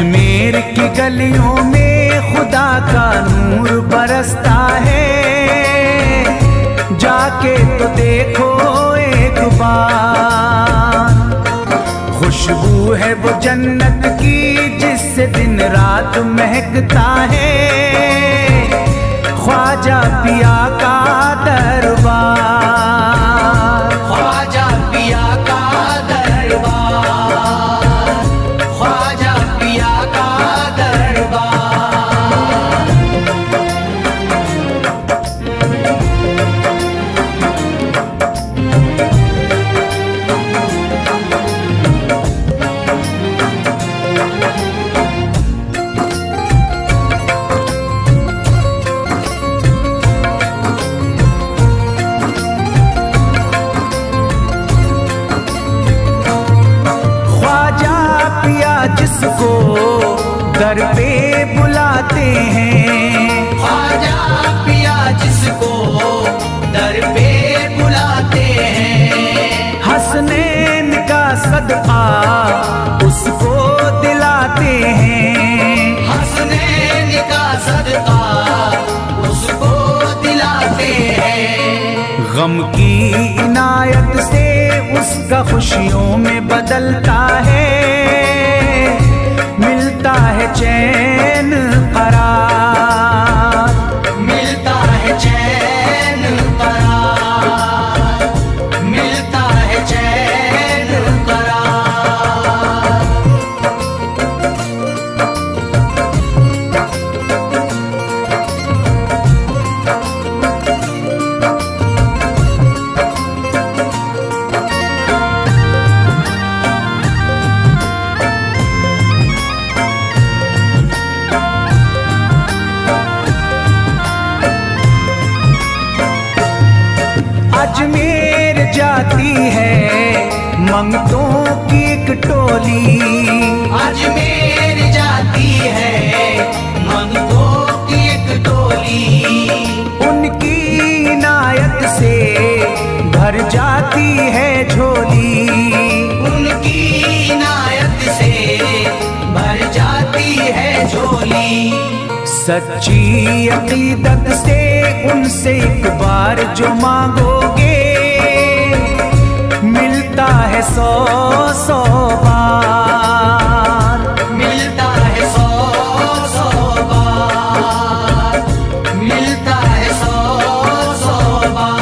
अजमेर की गलियों में खुदा का नूर बरसता है, जाके तो देखो एक बार। खुशबू है वो जन्नत की जिससे दिन रात महकता है, ख्वाजा पिया का दरबार, ख्वाजा पिया का दरबार, ख्वाजा पिया का दरबार। जिसको दर पे बुलाते हैं, ख्वाजा पिया जिसको दर पे बुलाते हैं, हसनैन का सदका उसको दिलाते हैं, हसनैन का सदका उसको दिलाते हैं। गम की इनायत से उसका खुशियों में बदलता है, मिलता है चैन करार, मिलता है चैन करार, मिलता है चैन करार। अजमेर जाती है मंगतों की एक टोली, अजमेर जाती है मंगतों की एक टोली, उनकी इनायत से भर जाती है झोली, उनकी इनायत से भर जाती है झोली। सच्ची अकीदत से उनसे एक बार जो मांगोगे, मिलता है 100 बार, मिलता है 100 बार, मिलता है 100 बार।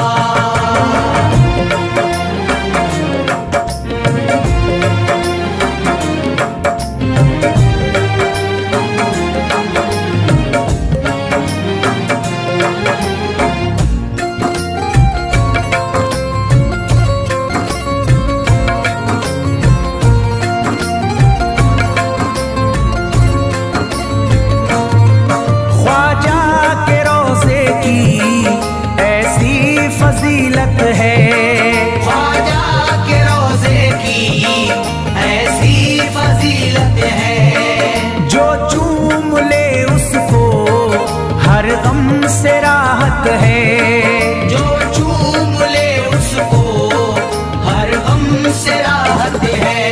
फजीलत है ख्वाजा के रोज़े की ऐसी फजीलत है, जो चूम ले उसको हर गम से राहत है, जो चूम ले उसको हर गम से राहत है।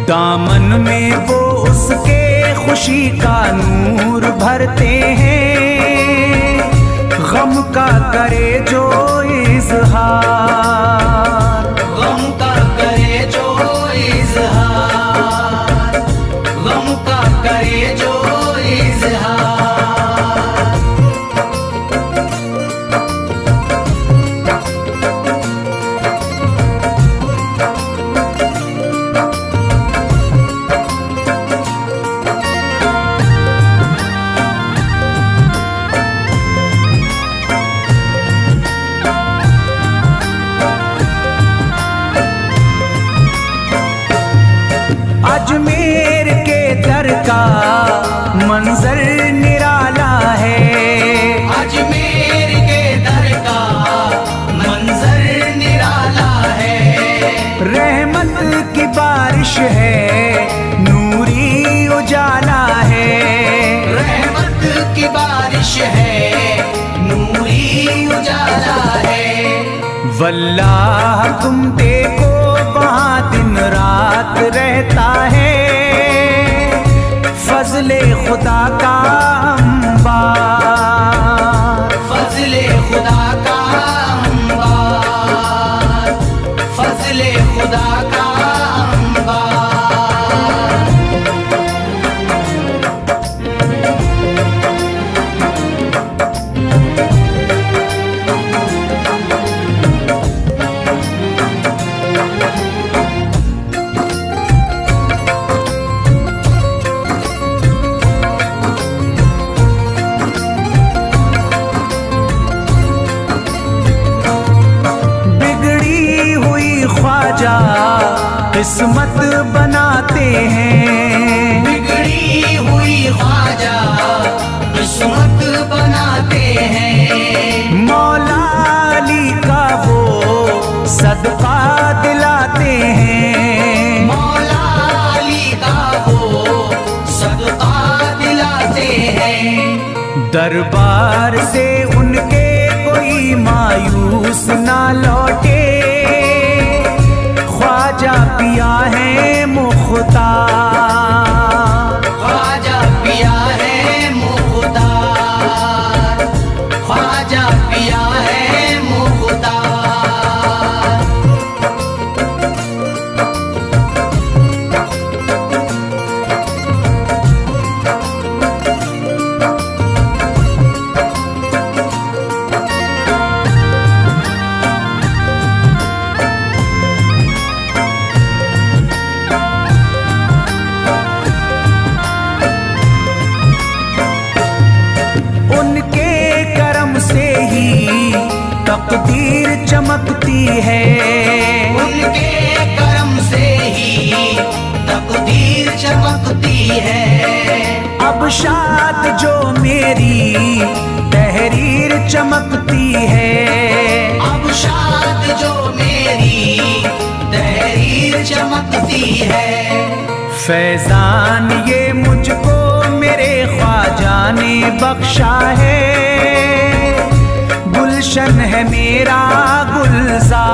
दामन में वो उसके खुशी का नूर भरते हैं, गम का करे जो इज़हार, गम का करे जो इज़हार, गम का करे जो इज़हार। अजमेर के दर का मंजर निराला है, अजमेर के दर का मंजर निराला है। रहमत की बारिश है, नूरी उजाला है, रहमत की बारिश है, नूरी उजाला है। वल्लाह तुम देखो वहाँ दिन रात रहता है, फजले खुदा का अंबार, फजले खुदा का अंबार, फजले खुदा का अंबार। किस्मत बनाते हैं, बिगड़ी हुई ख्वाजा किस्मत बनाते हैं। मौला अली का वो सदका दिलाते हैं, मौला अली का वो सदका दिलाते हैं। दरबार से उनके कोई मायूस ना लौटे, ख्वाजा पिया है मुख्तार, ख्वाजा पिया है मुख्तार, ख्वाजा पिया है मुख्तार। तकदीर चमकती है, उनके करम से ही तकदीर चमकती है। अब शाद जो मेरी तहरीर चमकती है, अब शाद जो मेरी तहरीर चमकती है। फैजान ये मुझको मेरे ख्वाजा ने बख्शा है, गुलशन है मेरा गुलजार,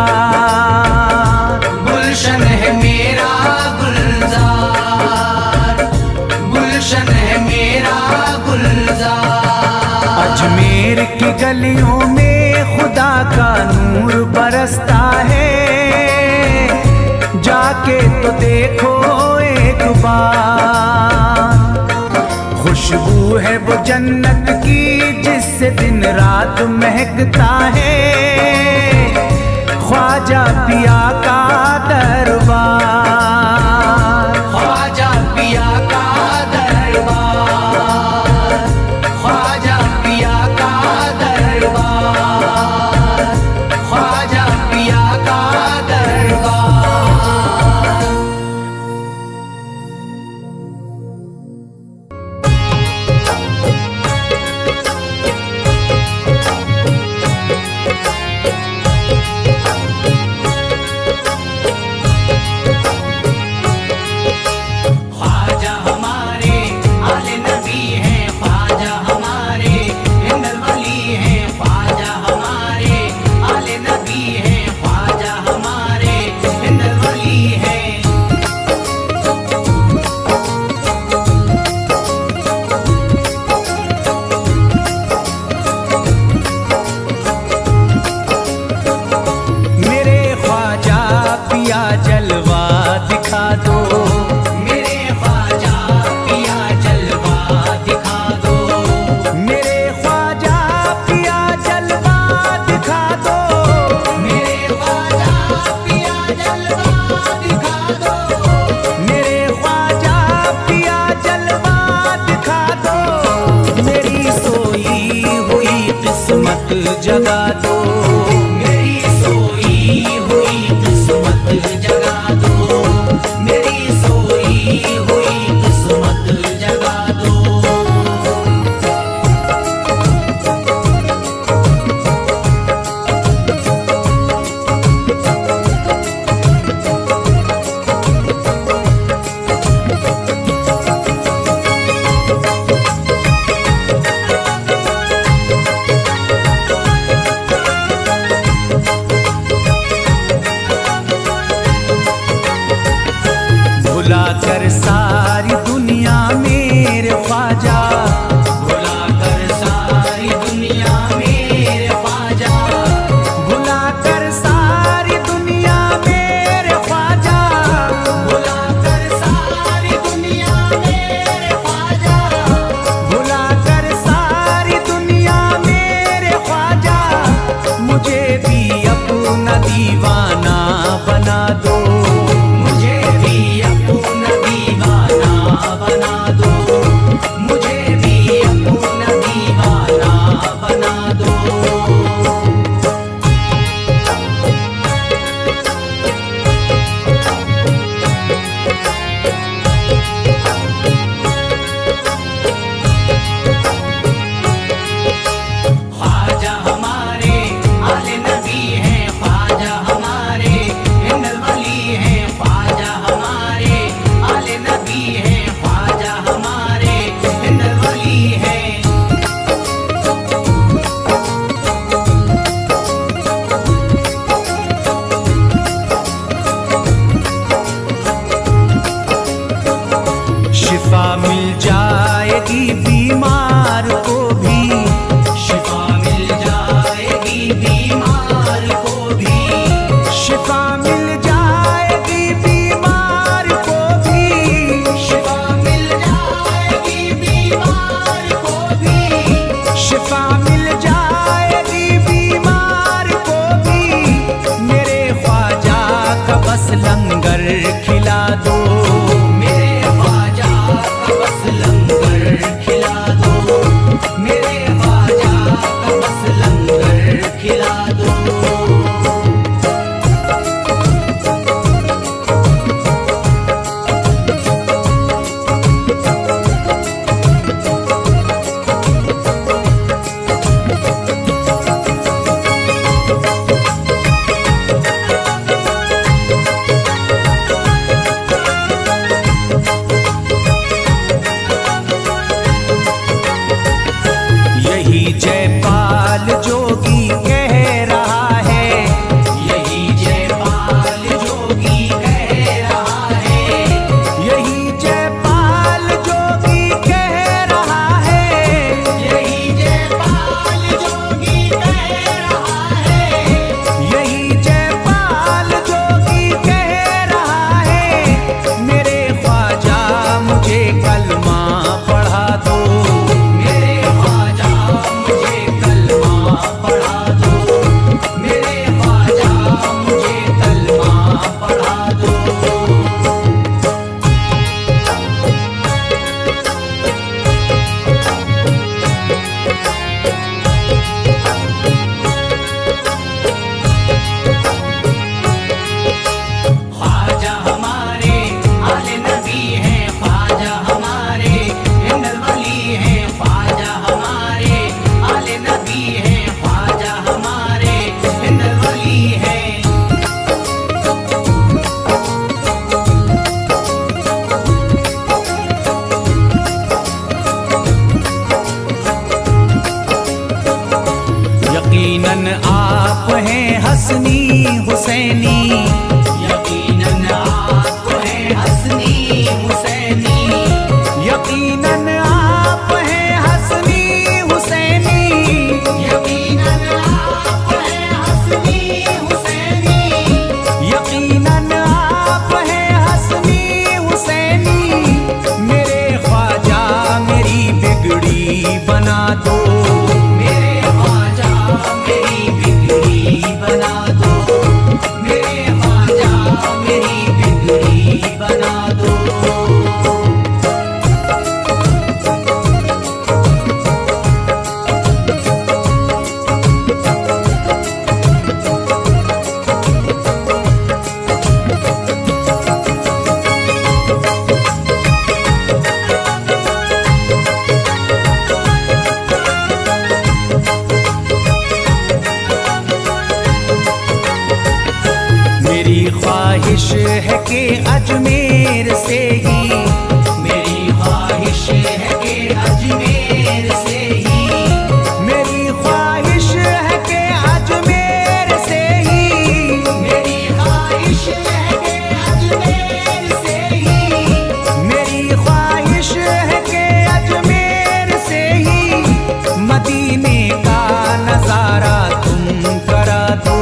गुलशन है मेरा गुलजार, गुलशन है मेरा गुलजार। अजमेर की गलियों में खुदा का नूर बरसता है, जाके तो देखो एक बार। खुशबू है वो जन्नत की जिससे दिन रात महकता है, ख्वाजा पिया का दरबार, ख्वाजा पिया का दरबार, ख्वाजा पिया का दरबार, ख्वाजा पिया का दरबार। जगा दो, मेरी सोई हुई किस्मत जगा दो, मेरी सोई हुई किस्मत जगा दो। यकीनन आप हैं हसनी हुसैनी, यकीनन आप हैं हसनी हुसैनी, यकीनन आप हैं हसनी हुसैनी, यकीनन आप हैं हसनी हुसैनी, यकीनन आप हैं हसनी हुसैनी। मेरे ख्वाजा मेरी बिगड़ी बना दो, मेरे ख्वाजा मेरी बिगड़ी बना दो, मेरे ख्वाजा मेरी बिगड़ी बना दो। मेरी ख्वाहिश है कि अजमेर से ही, मेरी ख्वाहिश है कि अजमेर से ही, मेरी ख्वाहिश है कि अजमेर से ही, मेरी ख्वाहिश है कि अजमेर से ही, मेरी ख्वाहिश है कि अजमेर से ही मदीने का नजारा तुम करा दो,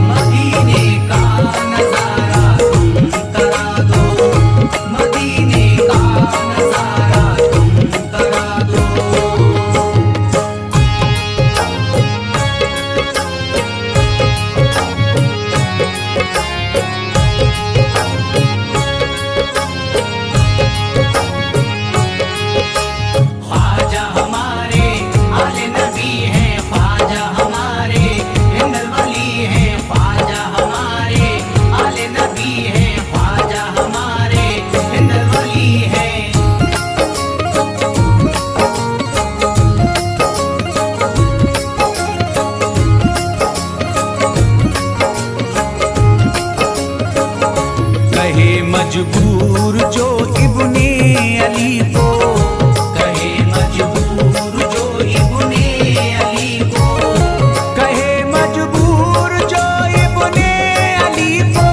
मदीने का नजारा तुम करा दो, मदीने का नजारा तुम करा दो। ख्वाजा हमारे आले नबी हैं, ख्वाजा हमारे हिंदल वली हैं, ख्वाजा हमारे आले नबी हैं, ख्वाजा हमारे हिंदल वली हैं। कहे मजबूर जो इब्ने अली को, कहे मजबूर जो इब्ने अली को, कहे मजबूर जो इब्ने अली को,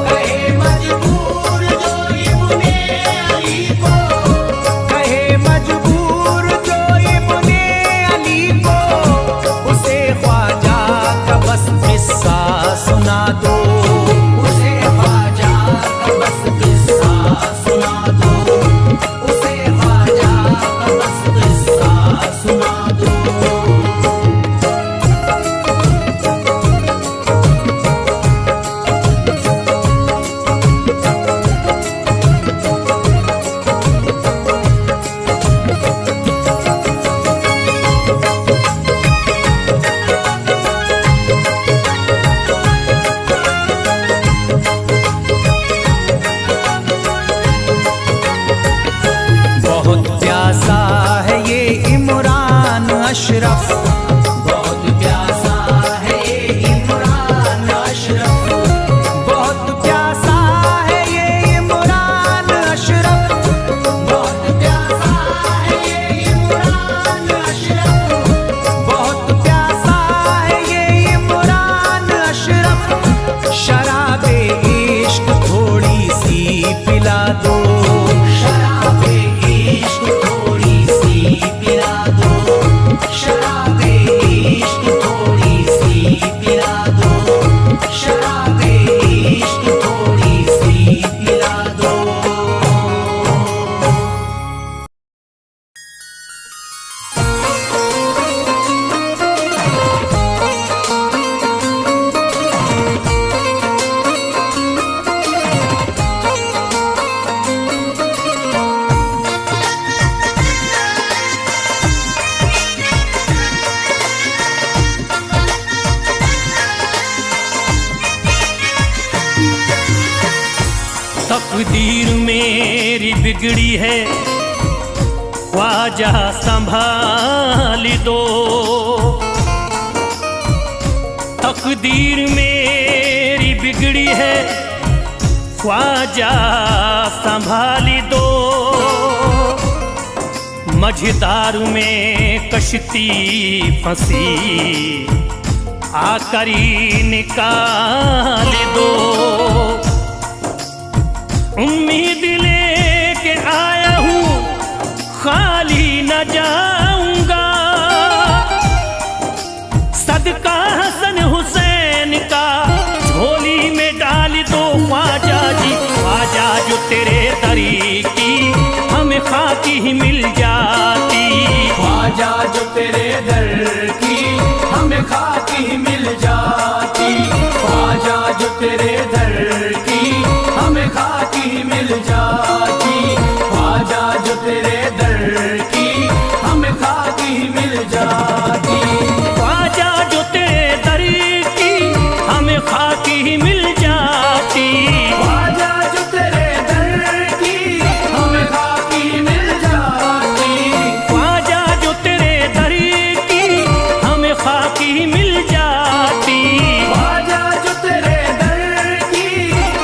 कहे मजबूर जो इब्ने अली को, कहे मजबूर जो इब्ने अली को, उसे ख्वाजा का बस किस्सा सुना दो, उसे ख्वाजा का बस किस्सा सुना दो, उसे ख्वाजा का बस किस्सा सुना दो। बहुत प्यासा है ये इमरान अशरफ, बहुत प्यासा है ये इमरान अशरफ, बहुत प्यासा है ये इमरान अशरफ, बहुत प्यासा है ये इमरान अशरफ, बहुत प्यासा है ये इमरान अशरफ। शराबे इश्क थोड़ी सी पिला दो, शराबे इश्क थोड़ी सी पिला दो, शराबे इश्क थोड़ी सी पिला दो, शराबे इश्क थोड़ी सी पिला दो। तकदीर मेरी बिगड़ी है, ख्वाजा संभाल दो, तकदीर मेरी बिगड़ी है, ख्वाजा संभाल दो। मझधार में कश्ती फंसी आकरी निकाल दो। उम्मीद लेके आया हूँ खाली न जाऊंगा, सदका हसन हुसैन का झोली में डाल दो ख्वाजा जी। ख्वाजा जो तेरे दरी की हमें खाकी ही मिल जाती, ख्वाजा जो तेरे दर की हमें खाकी मिल जाती, ख्वाजा जो तेरे दर की हमें खाकी मिल जाती, ख्वाजा जो तेरे दर की हमें खाकी मिल जाती, ख्वाजा जो तेरे दर की हमें खाकी ही मिल जाती, ख्वाजा जो तेरे दर की हमें खाकी मिल जाती, ख्वाजा जो तेरे दर की हमें खाकी ही मिल जाती, ख्वाजा जो तेरे दर की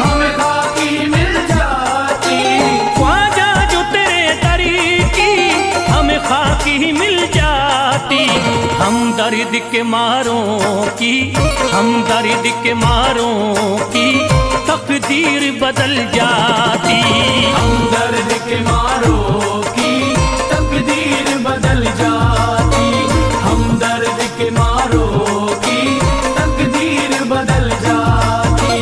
हमें खाकी मिल जाती, ख्वाजा जो तेरे दर की हमें खाकी ही मिल जाती। हम दर्द के मारों की, हम दर्द के मारों की तकदीर बदल जाती, हम दर्द के मारों की तकदीर बदल जाती, हम दर्द के मारों की तकदीर बदल जाती,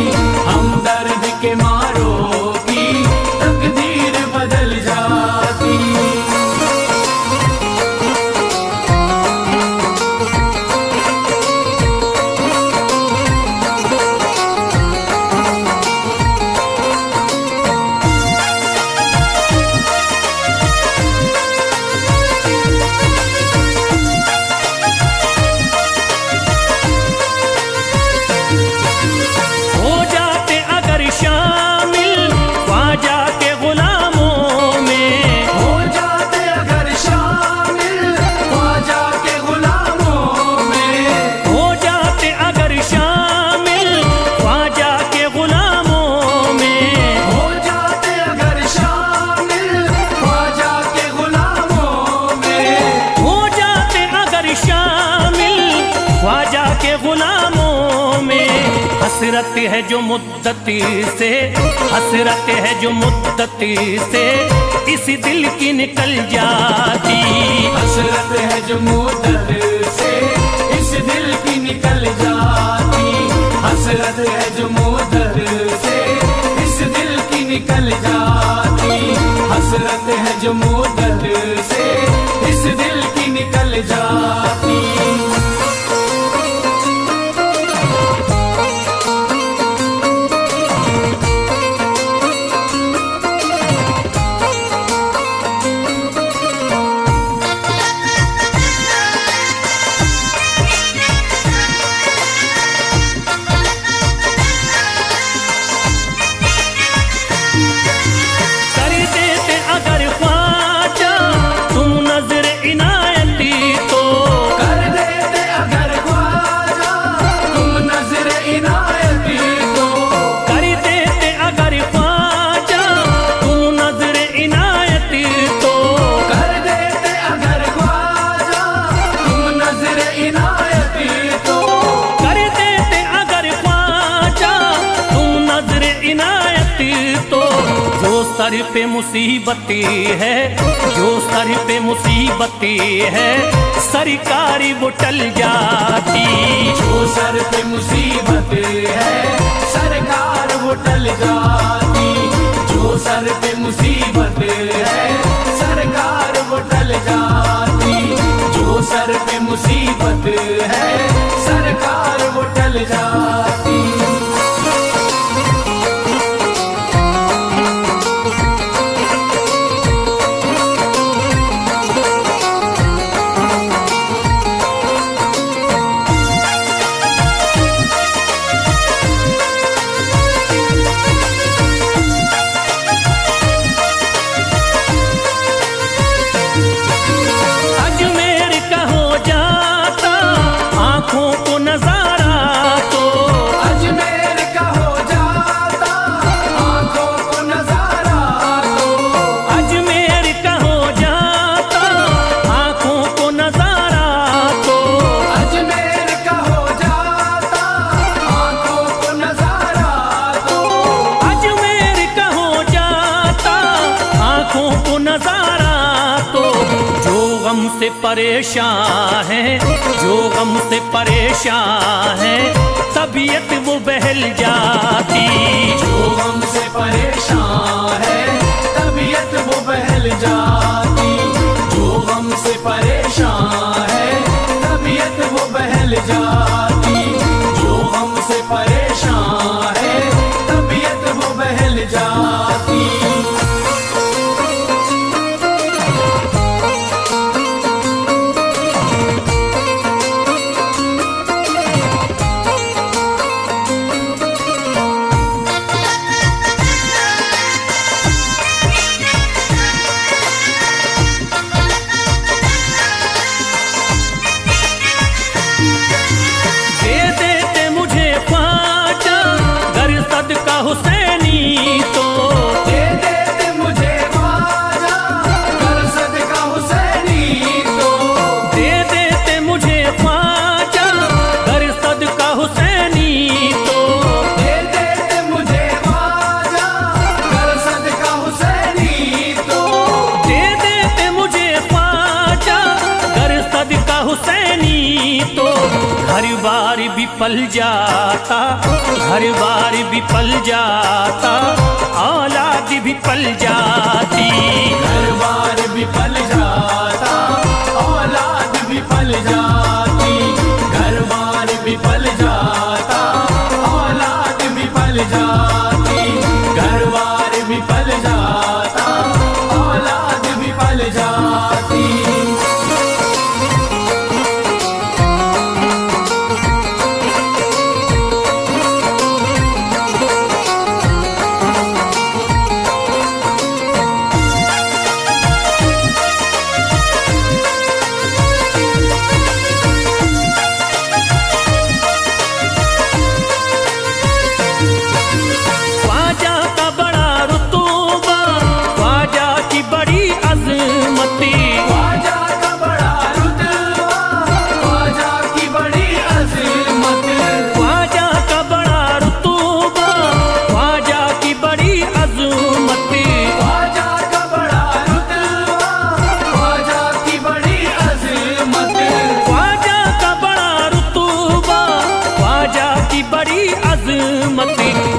हम दर्द के मारों की तकदीर बदल जाती। हो जाते अगर शामिल ख्वाजा के गुलामों में, हो जाते अगर शामिल ख्वाजा के गुलामों में, हो जाते अगर शामिल ख्वाजा के गुलामों में, हो जाते अगर शामिल ख्वाजा के गुलामों में, हो जाते अगर शामिल ख्वाजा के गुलामों में। हसरत है जो मुद्दती से, हसरत है जो मुद्दती से इस दिल की निकल जाती, हसरत है जो मुद्दत से इस दिल की निकल जाती, हसरत है जो मुद्दत से इस दिल की निकल जाती, हसरत है जो मुद्दत से इस दिल की निकल जाती। कर देते अगर ख्वाजा तुम नजर इनायती तो, कर देते अगर ख्वाजा तुम नजर इनायती तो, कर देते अगर ख्वाजा तुम नजर इनायती तो, कर देते अगर ख्वाजा तुम नजर इनायती तो, कर देते अगर ख्वाजा तुम नजर इनायती तो। जो सर पे मुसीबती है, जो सर पे मुसीबती है सरकारी वो टल जाती, जो सर पे मुसीबत है सरकार वो टल जाती, जो सर पे मुसीबत है सरकार वो टल जाती, जो सर पे मुसीबत है सरकार वो टल जाती। से परेशान है, जो गम से परेशान है, तबीयत वो बहल जाती। जो गम से परेशान है तबीयत वो बहल जाती। जो गम से परेशान है तबीयत वो बहल जाती। जो गम से परेशान है तबीयत वो बहल जाती। हुसैनी तो दे देते मुझे ख्वाजा कर सदका हुसैनी तो। दे देते मुझे ख्वाजा कर सदका हुसैनी तो। दे देते मुझे ख्वाजा कर सदका हुसैनी तो। दे देते मुझे ख्वाजा कर सदका हुसैनी तो। घर बार भी पल जाता, घर बार भी पल जाता, औलाद भी पल जाती। घर बार भी पल जाता औलाद भी पल जाती। घर बार भी पल जाता औलाद भी पल जाती। घर बार भी पल जाता औलाद भी पल जाती।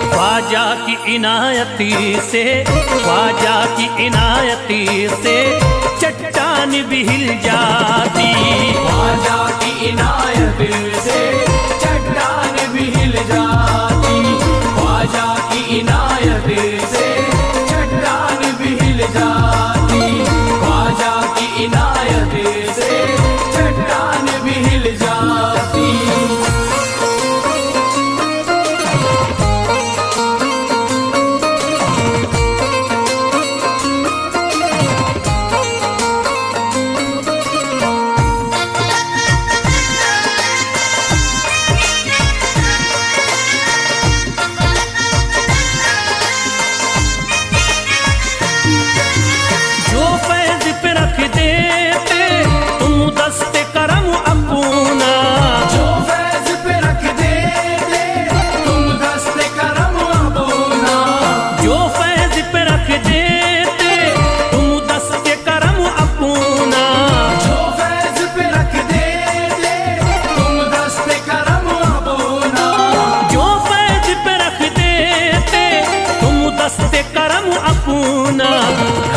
ख्वाजा की इनायती से, ख्वाजा की इनायती से चट्टान भी हिल जाती। ख्वाजा की इनायत से चट्टान भी हिल जाती। ख्वाजा की इनायत से चट्टान भी हिल जाती। ख्वाजा की इनायत से चट्टान भी हिल जाती।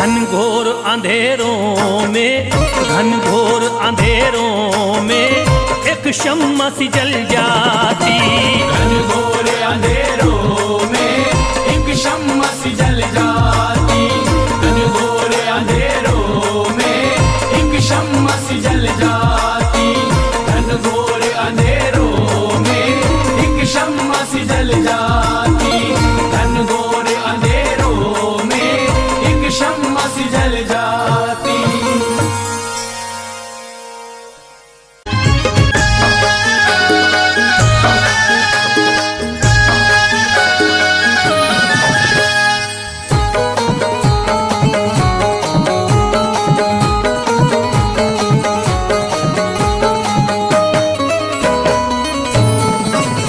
घनघोर अंधेरों में, घनघोर अंधेरों में एक शम्मा सी जल जाती। घनघोर अंधेरों में एक शम्मा सी जल जाती। घनघोर अंधेरों में एक शम्मा सी जल जाती। घनघोर अंधेरों में एक शम्मा सी जल जाती। घनघोर अंधेरों में एक शम्मा सी जल जाती।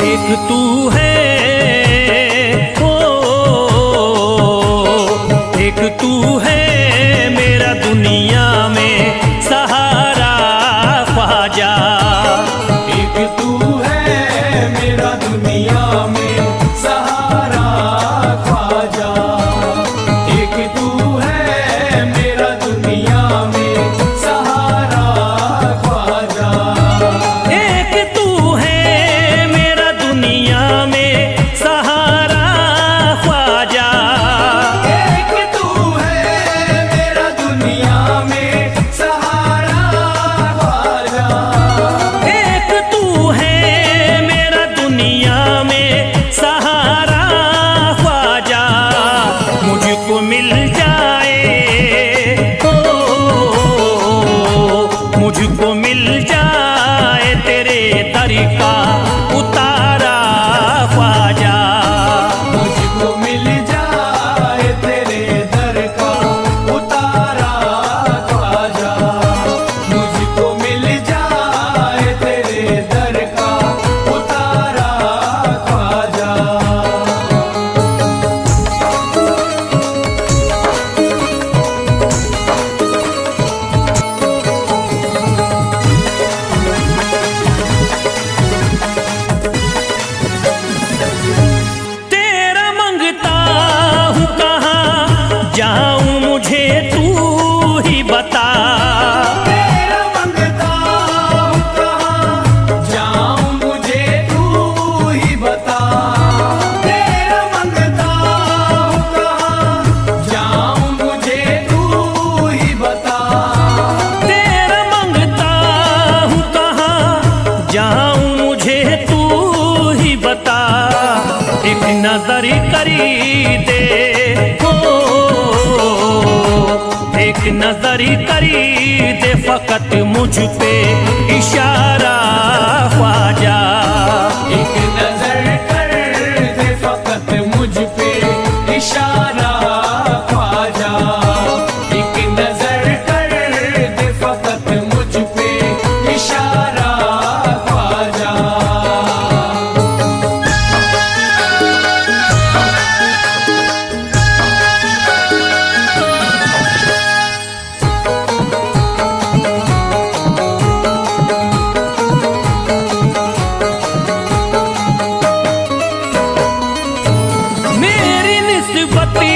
एक तू है ओ, एक तू है मेरा दुनिया में सहारा। नजर करी दे फकत मुझ पे इशारा ख्वाजा। एक नजर कर दे फकत मुझ पे इशारा ख्वाजा। एक नजर कर दे फकत मुझ पे इशारा ख्वाजा। मेरी निस्बती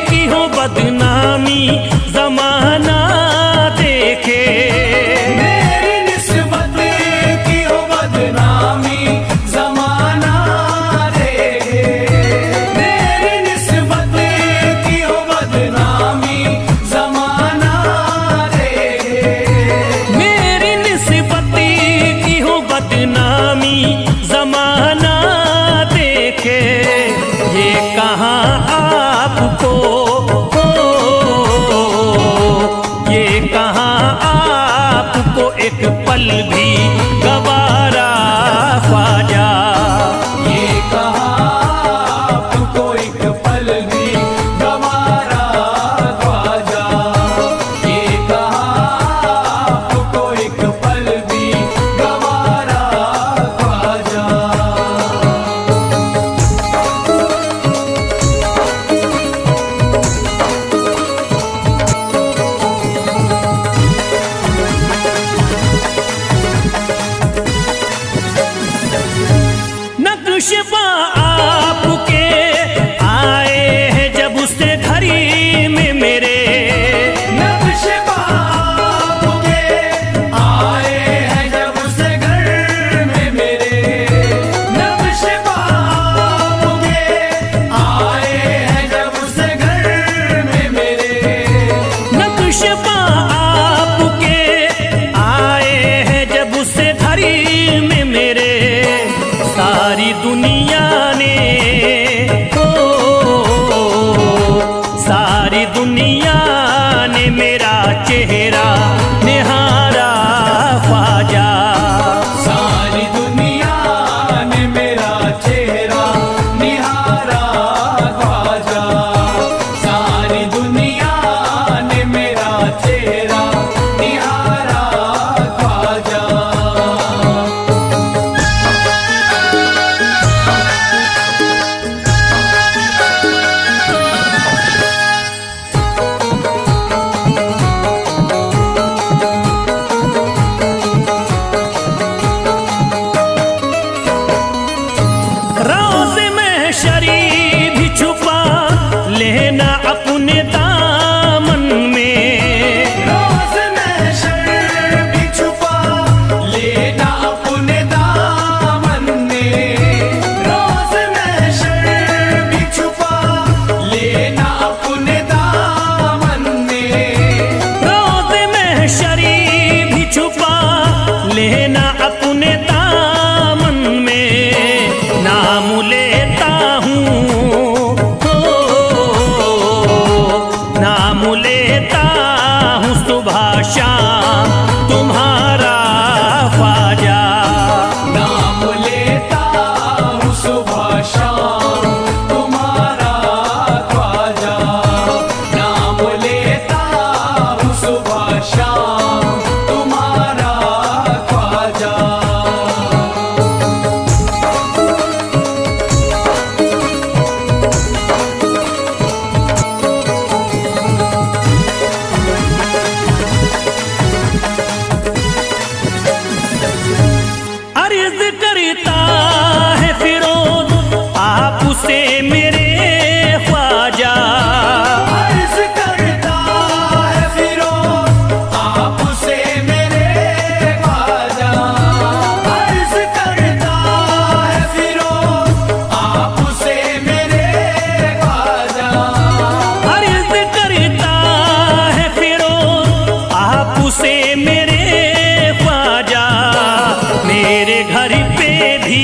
की हो बदनामी जमाना देखे। मेरी निस्बत की हो बदनामी जमाना देखे। मेरी निस्बत की हो बदनामी जमाना देखे। मेरी निस्बती की हो बदनामी जमाना देखे। ये कहाँ आपको ये कहाँ आपको एक पल भी गवारा ख्वाजा। ये कहा आपको एक पल भी गवारा ख्वाजा। ये कहा आपको एक पल भी गवारा ख्वाजा। नक्शबा आपके आए हैं जब उससे घड़ी में मेरे। नक्शबा आपके आए हैं जब उस घर में मेरे। नक्शबा आपके आए हैं जब उस घर में मेरे। नक्शबा आपके आए हैं जब उससे घड़ी में मेरे। सारी दुनिया ने सारी दुनिया ने मेरा चेहरा निहारा ख्वाजा। सारी दुनिया ने मेरा चेहरा निहारा ख्वाजा। सारी दुनिया ने मेरा चेहरा निहारा ख्वाजा। रोज़ महशरी भी छुपा लेना अपने दामन में। रोज़ महशर भी छुपा लेना अपने दामन में। रोज़ महशर भी छुपा लेना अपने दामन में। रोज़ महशरी भी छुपा लेना अपने दामन में। नाम लेता हूँ नाम लेता हूँ सुबह शाम तुम्हारा ख्वाजा। नाम लेता हूँ सुबह शाम तुम्हारा ख्वाजा। नाम लेता हूँ सुबह शाम तुम्हारा ख्वाजा। अर्ज करता है फिरोज आपसे मेरे ख्वाजा। अर्ज करता है फिरोज आपसे मेरे ख्वाजा। अर्ज करता है फिरोज आपसे मेरे ख्वाजा। अर्ज करता है फिरोज आपसे मेरे ख्वाजा। मेरे घर पे भी